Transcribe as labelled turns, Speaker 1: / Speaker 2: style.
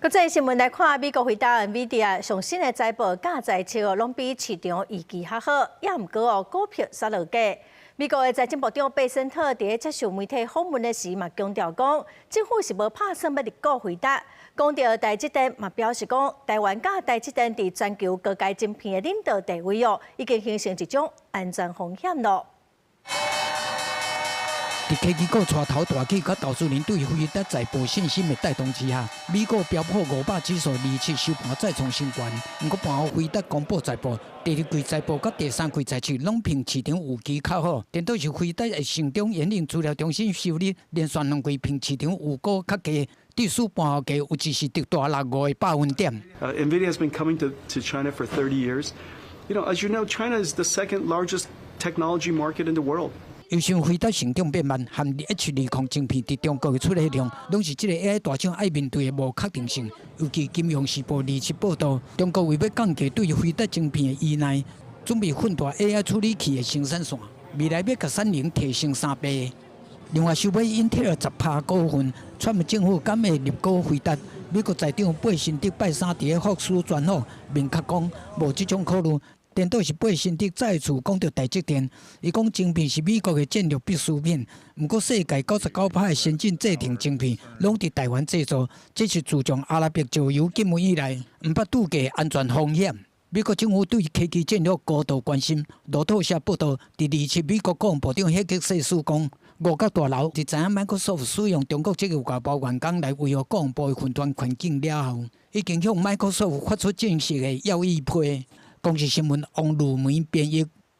Speaker 1: 国际新闻来看，美国回答 NVIDIA 上新的财报假财测拢比市场预期较好，也毋过股票杀落价。美国的财政部长贝森特伫接受媒体访问的时嘛强调讲，政府是无拍算要入股回答。讲到台积电嘛表示讲，台湾甲台积电伫全球高阶晶片的领导地位已经形成一种安全风险咯。
Speaker 2: 伫科技股带头大起，甲投资人对辉达财报信心的带动之下，美国标普500指数27收盘再创新高。不过盘后辉达公布财报，第二季财报甲第三季财测拢比市场预期较好。颠倒是辉达的成长引领资料中心收入连续2季比市场预估较低，指数盘后价有一是直大65个百分点。
Speaker 3: NVIDIA has been coming to China for 30 years. As you know, China is the second largest technology market in the world.
Speaker 2: 优胜辉达成长变慢，含 H20晶片伫中国的出货量，拢是这个 AI 大厂爱面对的无确定性。尤其《金融时报》27报道，中国为要降低对辉达晶片的依赖，准备混大 AI 处理器的生产线，未来要甲产能提升3倍。另外，收买英特尔10%股份，川普政府敢会入股辉达？美国财长贝辛德拜三伫个福斯专访明确讲，无这种考虑。 颠倒是贝辛德再次讲到台积电，伊讲晶片是美国的战略必需品。不过世界99%的先进制程晶片拢伫台湾制造，这是自从阿拉伯石油禁运以来，毋捌拄过安全风险。美国政府对科技战略高度关心。路透社报道，第27美国国防部长希克瑟斯讲，五角大楼伫知影 Microsoft 使用中国这个外包员工来维护国防部的云端环境了后，已经向 Microsoft 发出正式的要义批。公司新闻王路梅编译。